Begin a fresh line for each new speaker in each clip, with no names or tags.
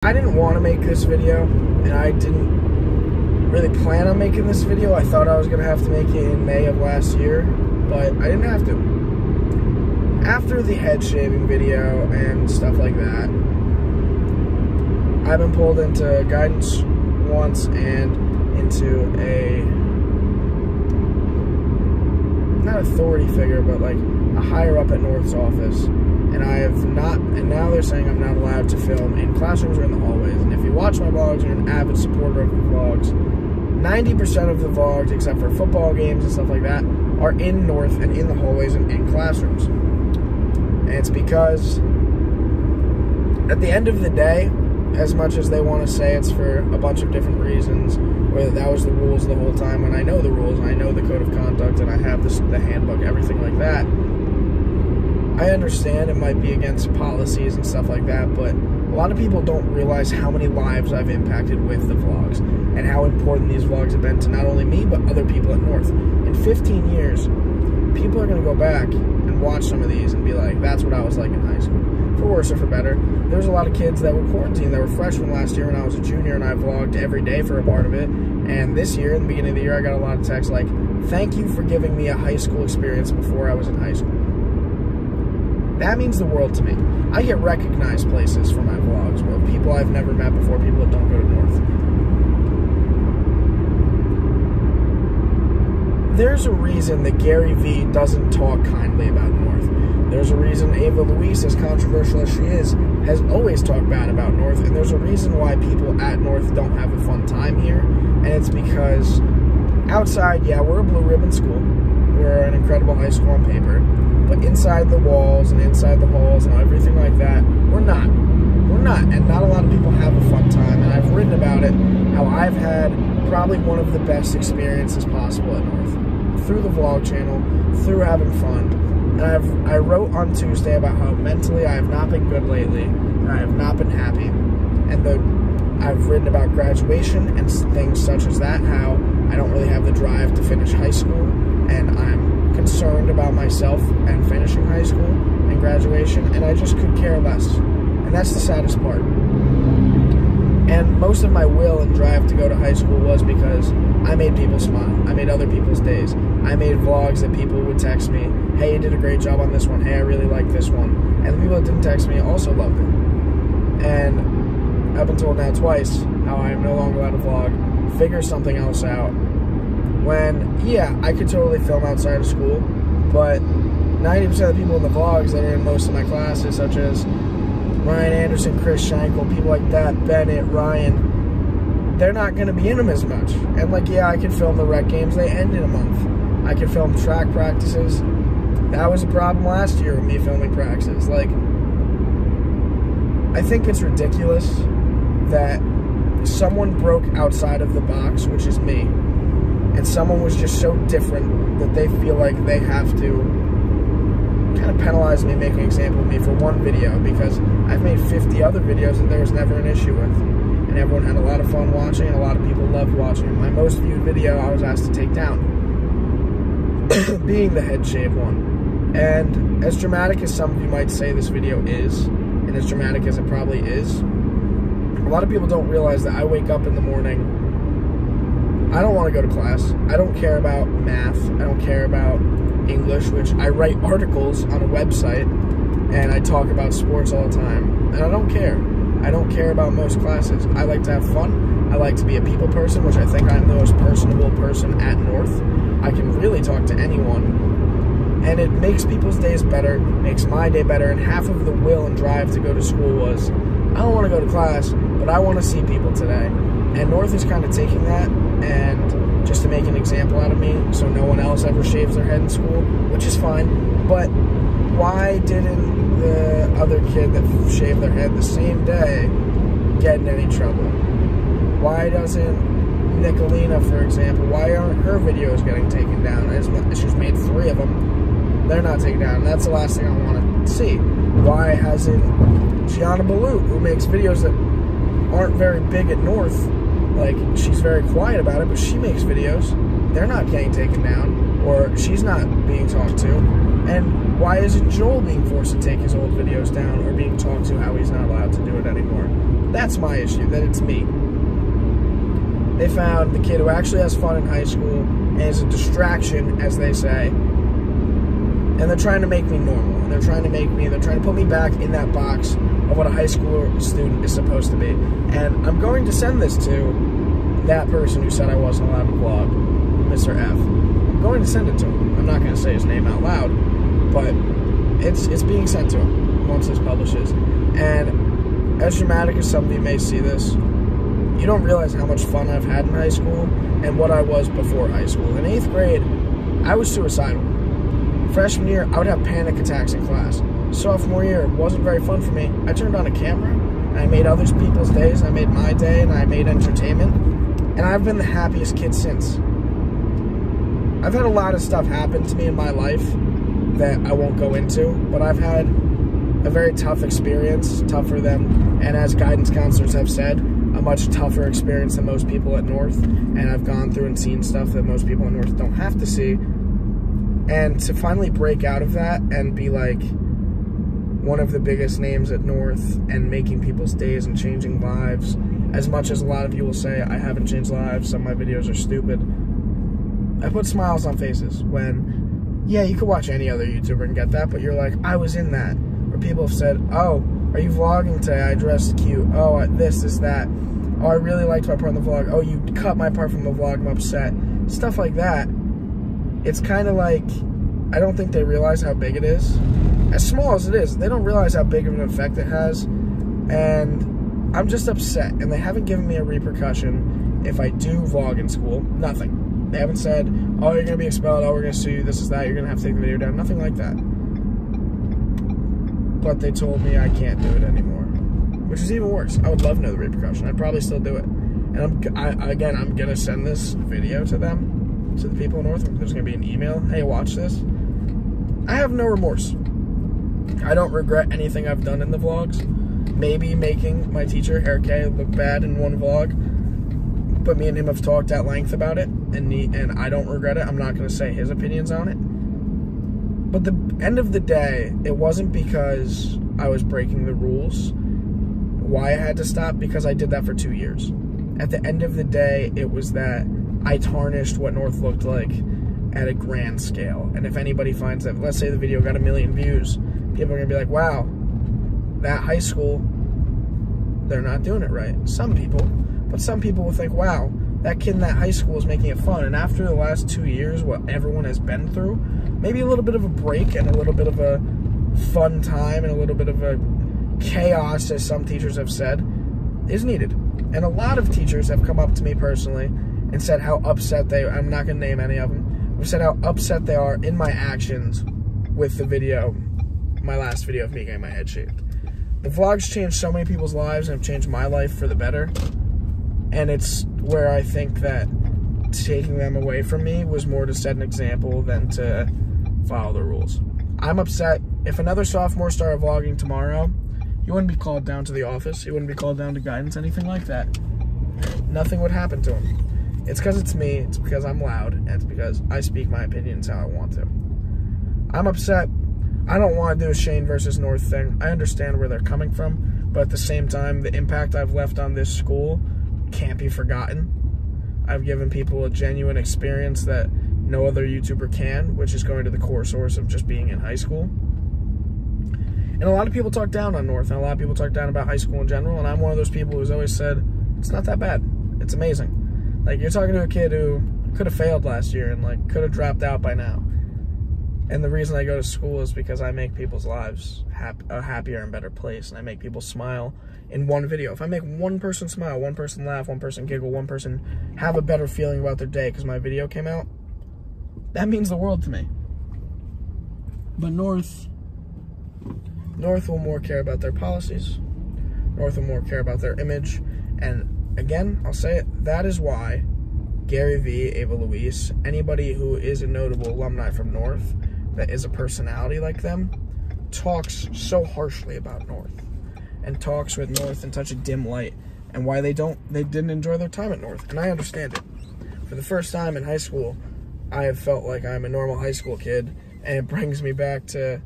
I didn't want to make this video, and I didn't really plan on making this video. I thought I was going to have to make it in May of last year, but I didn't have to. After the head shaving video and stuff like that, I've been pulled into guidance once and into a, not authority figure, but like a higher up at North's office. And I have not, and now they're saying I'm not allowed to film in classrooms or in the hallways. And if you watch my vlogs, you're an avid supporter of the vlogs. 90% of the vlogs, except for football games and stuff like that, are in North and in the hallways and in classrooms. And it's because at the end of the day, as much as they want to say it's for a bunch of different reasons, or that was the rules the whole time, and I know the rules, and I know the code of conduct, and I have the handbook, everything like that, I understand it might be against policies and stuff like that, but a lot of people don't realize how many lives I've impacted with the vlogs and how important these vlogs have been to not only me, but other people at North. In 15 years, people are going to go back and watch some of these and be like, that's what I was like in high school. For worse or for better, there's a lot of kids that were quarantined, that were freshmen last year when I was a junior, and I vlogged every day for a part of it. And this year, in the beginning of the year, I got a lot of texts like, thank you for giving me a high school experience before I was in high school. That means the world to me. I get recognized places for my vlogs, where people I've never met before, people that don't go to North. There's a reason that Gary Vee doesn't talk kindly about North. There's a reason Ava Louise, as controversial as she is, has always talked bad about North. And there's a reason why people at North don't have a fun time here. And it's because outside, yeah, we're a blue ribbon school. We're an incredible high school on paper. But inside the walls and inside the halls and everything like that, we're not. We're not. And not a lot of people have a fun time. And I've written about it, how I've had probably one of the best experiences possible at North. Through the vlog channel, through having fun. And I wrote on Tuesday about how mentally I have not been good lately. And I have not been happy. And I've written about graduation and things such as that, how I don't really have the drive to finish high school. And I'm concerned about myself and finishing high school and graduation, and I just could care less. And that's the saddest part. And most of my will and drive to go to high school was because I made people smile. I made other people's days. I made vlogs that people would text me, hey, you did a great job on this one. Hey, I really like this one. And the people that didn't text me also loved it. And I've been told now twice how I am no longer allowed to vlog. Figure something else out. When, yeah, I could totally film outside of school, but 90% of the people in the vlogs that are in most of my classes, such as Ryan Anderson, Chris Schenkel, people like that, Bennett, Ryan, they're not going to be in them as much. And like, yeah, I could film the rec games, they end in a month. I could film track practices. That was a problem last year with me filming practices. Like, I think it's ridiculous that someone broke outside of the box, which is me, and someone was just so different that they feel like they have to kind of penalize me, make an example of me for one video, because I've made 50 other videos that there was never an issue with. And everyone had a lot of fun watching, and a lot of people loved watching. My most viewed video I was asked to take down, being the head shave one. And as dramatic as some of you might say this video is, and as dramatic as it probably is, a lot of people don't realize that I wake up in the morning, I don't want to go to class. I don't care about math. I don't care about English, which I write articles on a website, and I talk about sports all the time. And I don't care. I don't care about most classes. I like to have fun. I like to be a people person, which I think I'm the most personable person at North. I can really talk to anyone. And it makes people's days better, makes my day better, and half of the will and drive to go to school was, I don't want to go to class, but I want to see people today. And North is kind of taking that, and just to make an example out of me, so no one else ever shaves their head in school, which is fine, but why didn't the other kid that shaved their head the same day get in any trouble? Why doesn't Nicolina, for example, why aren't her videos getting taken down? She's made 3 of them. They're not taken down. That's the last thing I want to see. Why hasn't Gianna Ballou, who makes videos that aren't very big at North, like, she's very quiet about it, but she makes videos, they're not getting taken down, or she's not being talked to. And why isn't Joel being forced to take his old videos down, or being talked to how he's not allowed to do it anymore? That's my issue, that it's me. They found the kid who actually has fun in high school and is a distraction, as they say, and they're trying to make me normal. They're trying to put me back in that box of what a high school student is supposed to be. And I'm going to send this to that person who said I wasn't allowed to vlog, Mr. F. I'm going to send it to him. I'm not going to say his name out loud, but it's being sent to him once this publishes. And as dramatic as some of you may see this, you don't realize how much fun I've had in high school and what I was before high school. In 8th grade, I was suicidal. Freshman year, I would have panic attacks in class. Sophomore year, it wasn't very fun for me. I turned on a camera, and I made other people's days, and I made my day, and I made entertainment. And I've been the happiest kid since. I've had a lot of stuff happen to me in my life that I won't go into, but I've had a very tough experience, tougher than, and as guidance counselors have said, a much tougher experience than most people at North. And I've gone through and seen stuff that most people at North don't have to see. And to finally break out of that and be like one of the biggest names at North and making people's days and changing lives, as much as a lot of you will say I haven't changed lives, some of my videos are stupid, I put smiles on faces when, yeah, you could watch any other YouTuber and get that, but you're like, I was in that. Or people have said, oh, are you vlogging today? I dressed cute. Oh, this, that. Oh, I really liked my part in the vlog. Oh, you cut my part from the vlog. I'm upset. Stuff like that. It's kind of like, I don't think they realize how big it is. As small as it is, they don't realize how big of an effect it has. And I'm just upset. And they haven't given me a repercussion if I do vlog in school. Nothing. They haven't said, oh, you're going to be expelled. Oh, we're going to sue you. This is that. You're going to have to take the video down. Nothing like that. But they told me I can't do it anymore, which is even worse. I would love to know the repercussion. I'd probably still do it. And I'm going to send this video to them, to the people in North. There's going to be an email. Hey, watch this. I have no remorse. I don't regret anything I've done in the vlogs. Maybe making my teacher, Eric K, look bad in one vlog. But me and him have talked at length about it, and I don't regret it. I'm not going to say his opinions on it. But the end of the day, it wasn't because I was breaking the rules. Why I had to stop? Because I did that for 2 years. At the end of the day, it was that I tarnished what North looked like at a grand scale. And if anybody finds that, let's say the video got 1 million views, people are going to be like, wow, that high school, they're not doing it right. Some people. But some people will think, wow, that kid in that high school is making it fun. And after the last 2 years, what everyone has been through, maybe a little bit of a break and a little bit of a fun time and a little bit of a chaos, as some teachers have said, is needed. And a lot of teachers have come up to me personally and said how upset they are. I'm not going to name any of them. Have said how upset they are in my actions with the video, my last video of me getting my head shaved. The vlogs changed so many people's lives and have changed my life for the better. And it's where I think that taking them away from me was more to set an example than to follow the rules. I'm upset. If another sophomore started vlogging tomorrow, he wouldn't be called down to the office. He wouldn't be called down to guidance, anything like that. Nothing would happen to him. It's because it's me. It's because I'm loud. And it's because I speak my opinions how I want to. I'm upset. I don't want to do a Shane versus North thing. I understand where they're coming from. But at the same time, the impact I've left on this school can't be forgotten. I've given people a genuine experience that no other YouTuber can, which is going to the core source of just being in high school. And a lot of people talk down on North, and a lot of people talk down about high school in general, and I'm one of those people who's always said, it's not that bad. It's amazing. Like, you're talking to a kid who could have failed last year and, like, could have dropped out by now. And the reason I go to school is because I make people's lives a happier and better place, and I make people smile in one video. If I make one person smile, one person laugh, one person giggle, one person have a better feeling about their day because my video came out, that means the world to me. But North will more care about their policies. North will more care about their image. And again, I'll say it, that is why Gary V, Ava Louise, anybody who is a notable alumni from North that is a personality like them, talks so harshly about North and talks with North in such a dim light, and why they didn't enjoy their time at North. And I understand it. For the first time in high school, I have felt like I'm a normal high school kid, and it brings me back to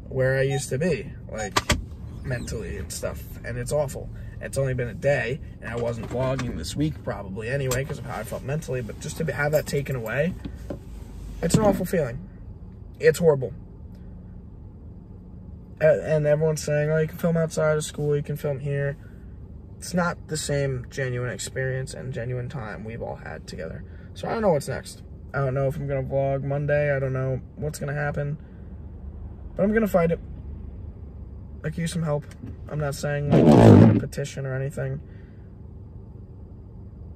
where I used to be, like mentally and stuff, and it's awful. It's only been a day, and I wasn't vlogging this week probably anyway because of how I felt mentally, but just to have that taken away, it's an awful feeling. It's horrible. And everyone's saying, oh, you can film outside of school, you can film here. It's not the same genuine experience and genuine time we've all had together. So I don't know what's next. I don't know if I'm going to vlog Monday. I don't know what's going to happen. But I'm going to fight it. I could use some help. I'm not saying like a petition or anything.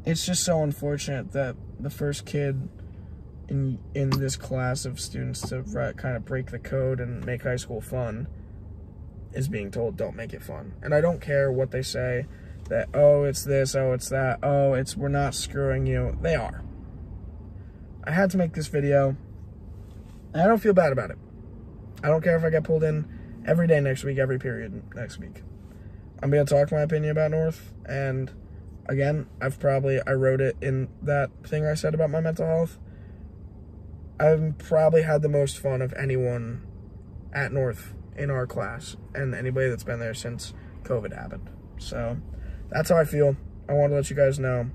It's just so unfortunate that the first kid in this class of students to kind of break the code and make high school fun is being told, don't make it fun. And I don't care what they say, that, oh, it's this, oh, it's that, oh, we're not screwing you. They are. I had to make this video, and I don't feel bad about it. I don't care if I get pulled in every day next week, every period next week. I'm going to talk my opinion about North, and again, I wrote it in that thing I said about my mental health. I've probably had the most fun of anyone at North in our class, and anybody that's been there since COVID happened. So that's how I feel. I want to let you guys know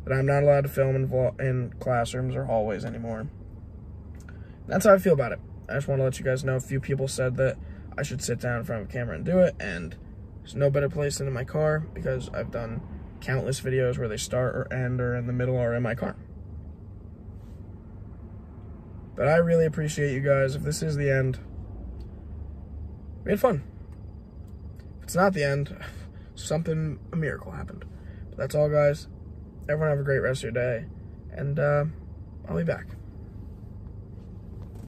that I'm not allowed to film in classrooms or hallways anymore. That's how I feel about it. I just want to let you guys know a few people said that I should sit down in front of a camera and do it, and there's no better place than in my car because I've done countless videos where they start or end or in the middle or in my car. But I really appreciate you guys. If this is the end, we had fun. If it's not the end, a miracle happened. But that's all, guys. Everyone have a great rest of your day, and I'll be back.